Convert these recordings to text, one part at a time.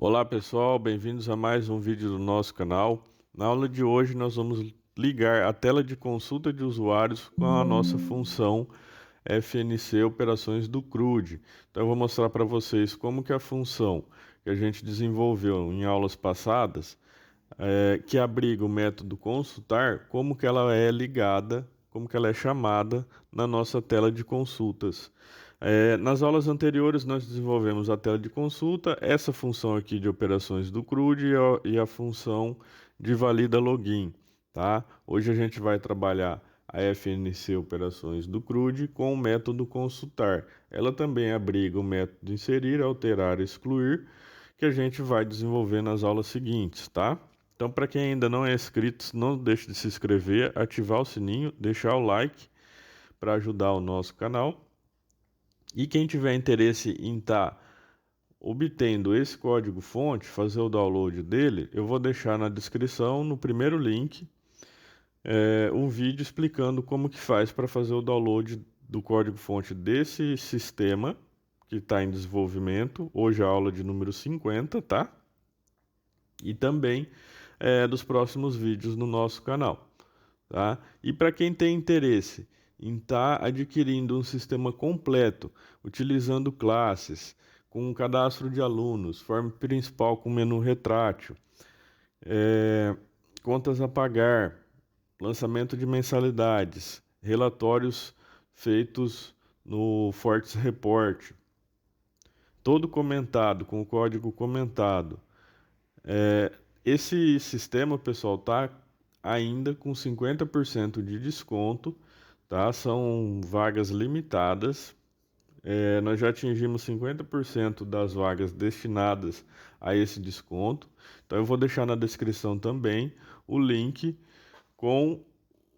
Olá pessoal, bem-vindos a mais um vídeo do nosso canal. Na aula de hoje nós vamos ligar a tela de consulta de usuários com a nossa função FNC Operações do CRUD. Então eu vou mostrar para vocês como que a função que a gente desenvolveu em aulas passadas, que abriga o método consultar, como que ela é ligada, como que ela é chamada na nossa tela de consultas. Nas aulas anteriores nós desenvolvemos a tela de consulta, essa função aqui de operações do CRUD e a função de valida login, tá? Hoje a gente vai trabalhar a FNC Operações do CRUD com o método consultar. Ela também abriga o método inserir, alterar, excluir, que a gente vai desenvolver nas aulas seguintes, tá? Então, para quem ainda não é inscrito, não deixe de se inscrever, ativar o sininho, deixar o like para ajudar o nosso canal. E quem tiver interesse em estar obtendo esse código-fonte, fazer o download dele, eu vou deixar na descrição, no primeiro link, um vídeo explicando como que faz para fazer o download do código-fonte desse sistema que está em desenvolvimento. Hoje é a aula de número 50, tá? E também dos próximos vídeos no nosso canal, tá? E para quem tem interesse em estar adquirindo um sistema completo, utilizando classes, com um cadastro de alunos, forma principal com menu retrátil, contas a pagar, lançamento de mensalidades, relatórios feitos no Fortes Report, todo comentado, com o código comentado. Esse sistema, pessoal, tá ainda com 50% de desconto, tá? São vagas limitadas. Nós já atingimos 50% das vagas destinadas a esse desconto. Então eu vou deixar na descrição também o link com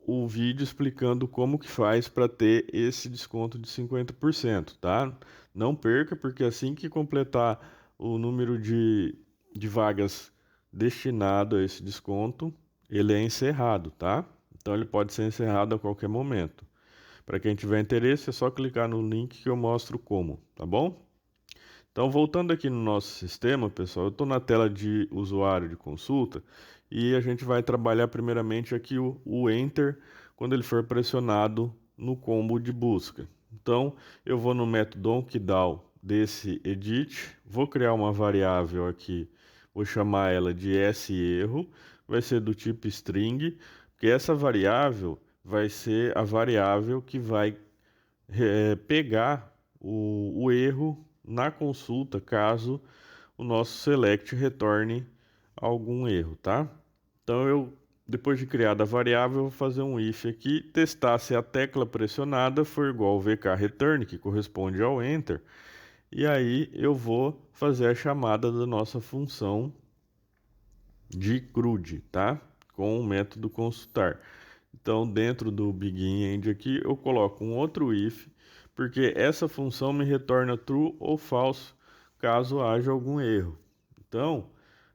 o vídeo explicando como que faz para ter esse desconto de 50%, tá? Não perca, porque assim que completar o número de vagas destinado a esse desconto, ele é encerrado, tá? Então ele pode ser encerrado a qualquer momento. Para quem tiver interesse, é só clicar no link que eu mostro como, tá bom? Então, voltando aqui no nosso sistema, pessoal, eu estou na tela de usuário de consulta e a gente vai trabalhar primeiramente aqui o Enter quando ele for pressionado no combo de busca. Então, eu vou no método onCDAO desse edit, vou criar uma variável aqui, vou chamar ela de serro, vai ser do tipo string, porque essa variável vai ser a variável que vai pegar o erro na consulta, caso o nosso select retorne algum erro, tá? Então depois de criada a variável, eu vou fazer um if aqui, testar se a tecla pressionada for igual ao vk return, que corresponde ao enter, e aí eu vou fazer a chamada da nossa função de CRUD, tá? Com o método consultar. Então, dentro do begin-end aqui, eu coloco um outro if, porque essa função me retorna true ou false, caso haja algum erro. Então,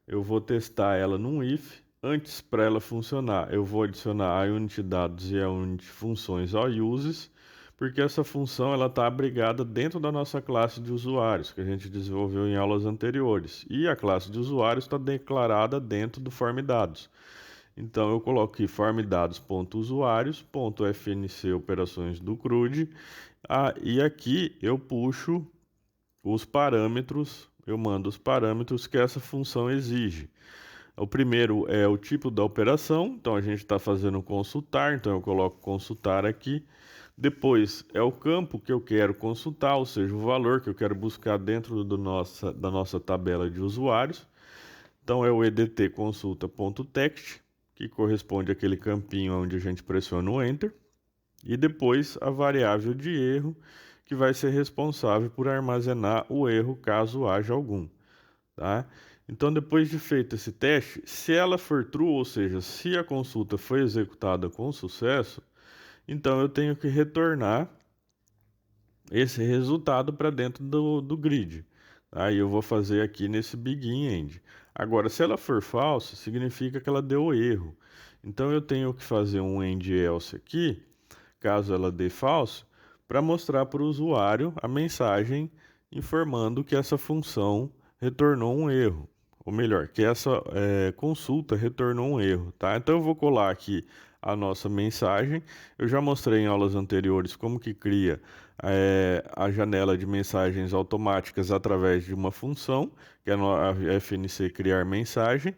eu vou testar ela num if. Antes, para ela funcionar, eu vou adicionar a unit dados e a unit funções ao uses, porque essa função ela está abrigada dentro da nossa classe de usuários, que a gente desenvolveu em aulas anteriores. E a classe de usuários está declarada dentro do form dados. Então eu coloco aqui formdados.usuários.fnc operações do CRUD, e aqui eu puxo os parâmetros, eu mando os parâmetros que essa função exige. O primeiro é o tipo da operação, então a gente está fazendo consultar, então eu coloco consultar aqui. Depois é o campo que eu quero consultar, ou seja, o valor que eu quero buscar dentro da nossa tabela de usuários. Então é o edt consulta.text, que corresponde àquele campinho onde a gente pressiona o Enter, e depois a variável de erro, que vai ser responsável por armazenar o erro caso haja algum, tá? Então, depois de feito esse teste, se ela for true, ou seja, se a consulta foi executada com sucesso, então eu tenho que retornar esse resultado para dentro do grid. Aí eu vou fazer aqui nesse begin-end. Agora, se ela for falsa, significa que ela deu erro. Então eu tenho que fazer um end-else aqui, caso ela dê falso, para mostrar para o usuário a mensagem informando que essa função retornou um erro, ou melhor, que essa consulta retornou um erro, tá? Então eu vou colar aqui a nossa mensagem. Eu já mostrei em aulas anteriores como que cria a janela de mensagens automáticas através de uma função, que é a FNC criar mensagem.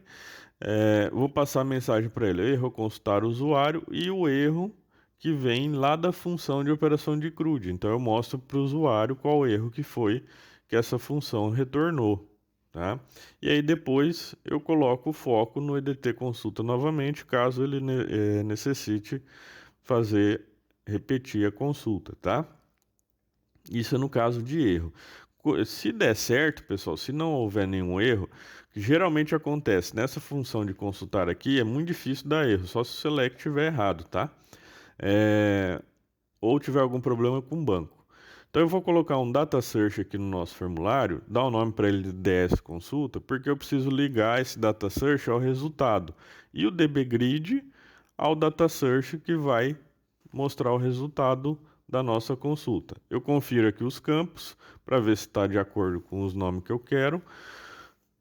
Vou passar a mensagem para ele, erro consultar o usuário e o erro que vem lá da função de operação de CRUD. Então eu mostro para o usuário qual erro que foi que essa função retornou, tá? E aí depois eu coloco o foco no EDT consulta novamente, caso ele necessite repetir a consulta, tá? Isso é no caso de erro. Se der certo, pessoal, se não houver nenhum erro, que geralmente acontece nessa função de consultar aqui, é muito difícil dar erro, só se o select estiver errado, tá? Ou tiver algum problema com o banco. Então eu vou colocar um data search aqui no nosso formulário, dar o nome para ele de DS consulta, porque eu preciso ligar esse data search ao resultado e o dbgrid ao data search que vai mostrar o resultado da nossa consulta. Eu confiro aqui os campos para ver se está de acordo com os nomes que eu quero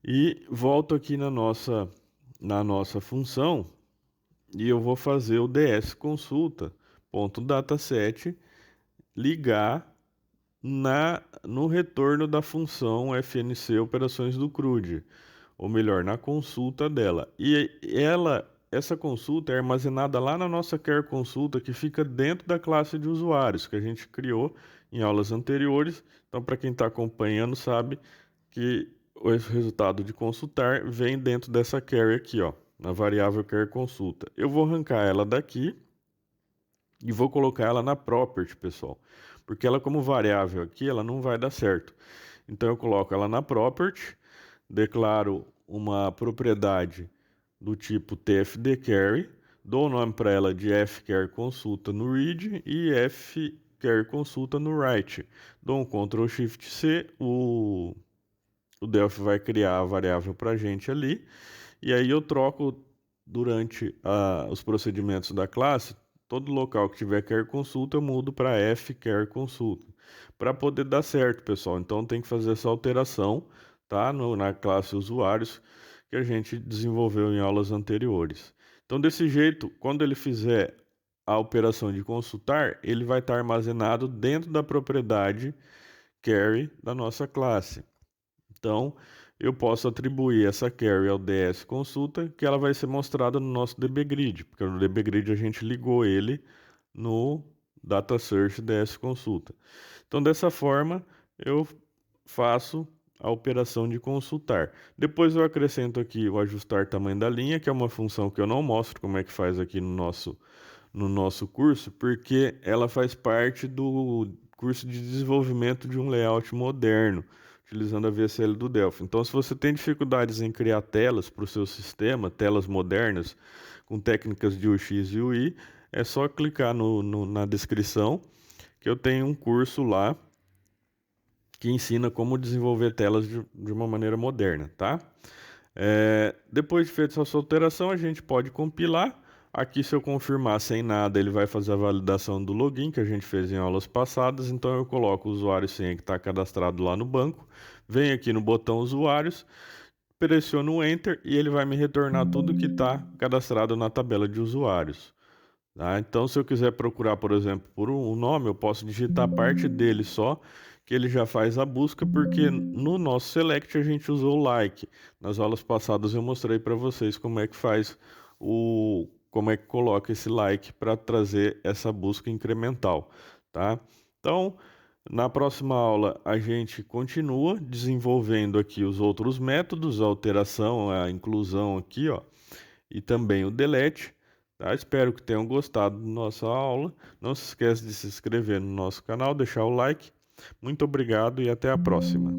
e volto aqui na nossa função e eu vou fazer o ds consulta.dataset ligar no retorno da função FNC operações do CRUD, ou melhor, na consulta dela. E essa consulta é armazenada lá na nossa quer consulta, que fica dentro da classe de usuários que a gente criou em aulas anteriores. Então, para quem está acompanhando, sabe que o resultado de consultar vem dentro dessa query aqui, ó, na variável quer consulta. Eu vou arrancar ela daqui e vou colocar ela na property, pessoal, porque ela como variável aqui, ela não vai dar certo. Então eu coloco ela na property, declaro uma propriedade do tipo tfdcarry, dou o nome para ela de fCharConsulta no read e fCharConsulta no write. Dou um Ctrl Shift C, o Delphi vai criar a variável para a gente ali, e aí eu troco durante os procedimentos da classe. Todo local que tiver quer consulta, eu mudo para fChar consulta. Para poder dar certo, pessoal. Então tem que fazer essa alteração, tá? Na classe usuários que a gente desenvolveu em aulas anteriores. Então desse jeito, quando ele fizer a operação de consultar, ele vai estar armazenado dentro da propriedade carry da nossa classe. Então, eu posso atribuir essa query ao DS consulta, que ela vai ser mostrada no nosso dbgrid, porque no dbgrid a gente ligou ele no data search DS consulta. Então, dessa forma, eu faço a operação de consultar. Depois eu acrescento aqui o ajustar tamanho da linha, que é uma função que eu não mostro como é que faz aqui no nosso curso, porque ela faz parte do curso de desenvolvimento de um layout moderno, utilizando a VSL do Delphi. Então, se você tem dificuldades em criar telas para o seu sistema, telas modernas, com técnicas de UX e UI, é só clicar na descrição, que eu tenho um curso lá que ensina como desenvolver telas de uma maneira moderna, tá? Depois de feita essa alteração, a gente pode compilar. Aqui, se eu confirmar sem nada, ele vai fazer a validação do login que a gente fez em aulas passadas. Então, eu coloco o usuário e senha que está cadastrado lá no banco, venho aqui no botão usuários, pressiono o Enter e ele vai me retornar tudo que está cadastrado na tabela de usuários. Tá? Então, se eu quiser procurar, por exemplo, por um nome, eu posso digitar parte dele só, que ele já faz a busca, porque no nosso select a gente usou o like. Nas aulas passadas eu mostrei para vocês como é que como é que coloca esse like para trazer essa busca incremental, tá? Então, na próxima aula a gente continua desenvolvendo aqui os outros métodos, a alteração, a inclusão aqui, ó, e também o delete. Tá? Espero que tenham gostado da nossa aula. Não se esqueça de se inscrever no nosso canal, deixar o like. Muito obrigado e até a próxima.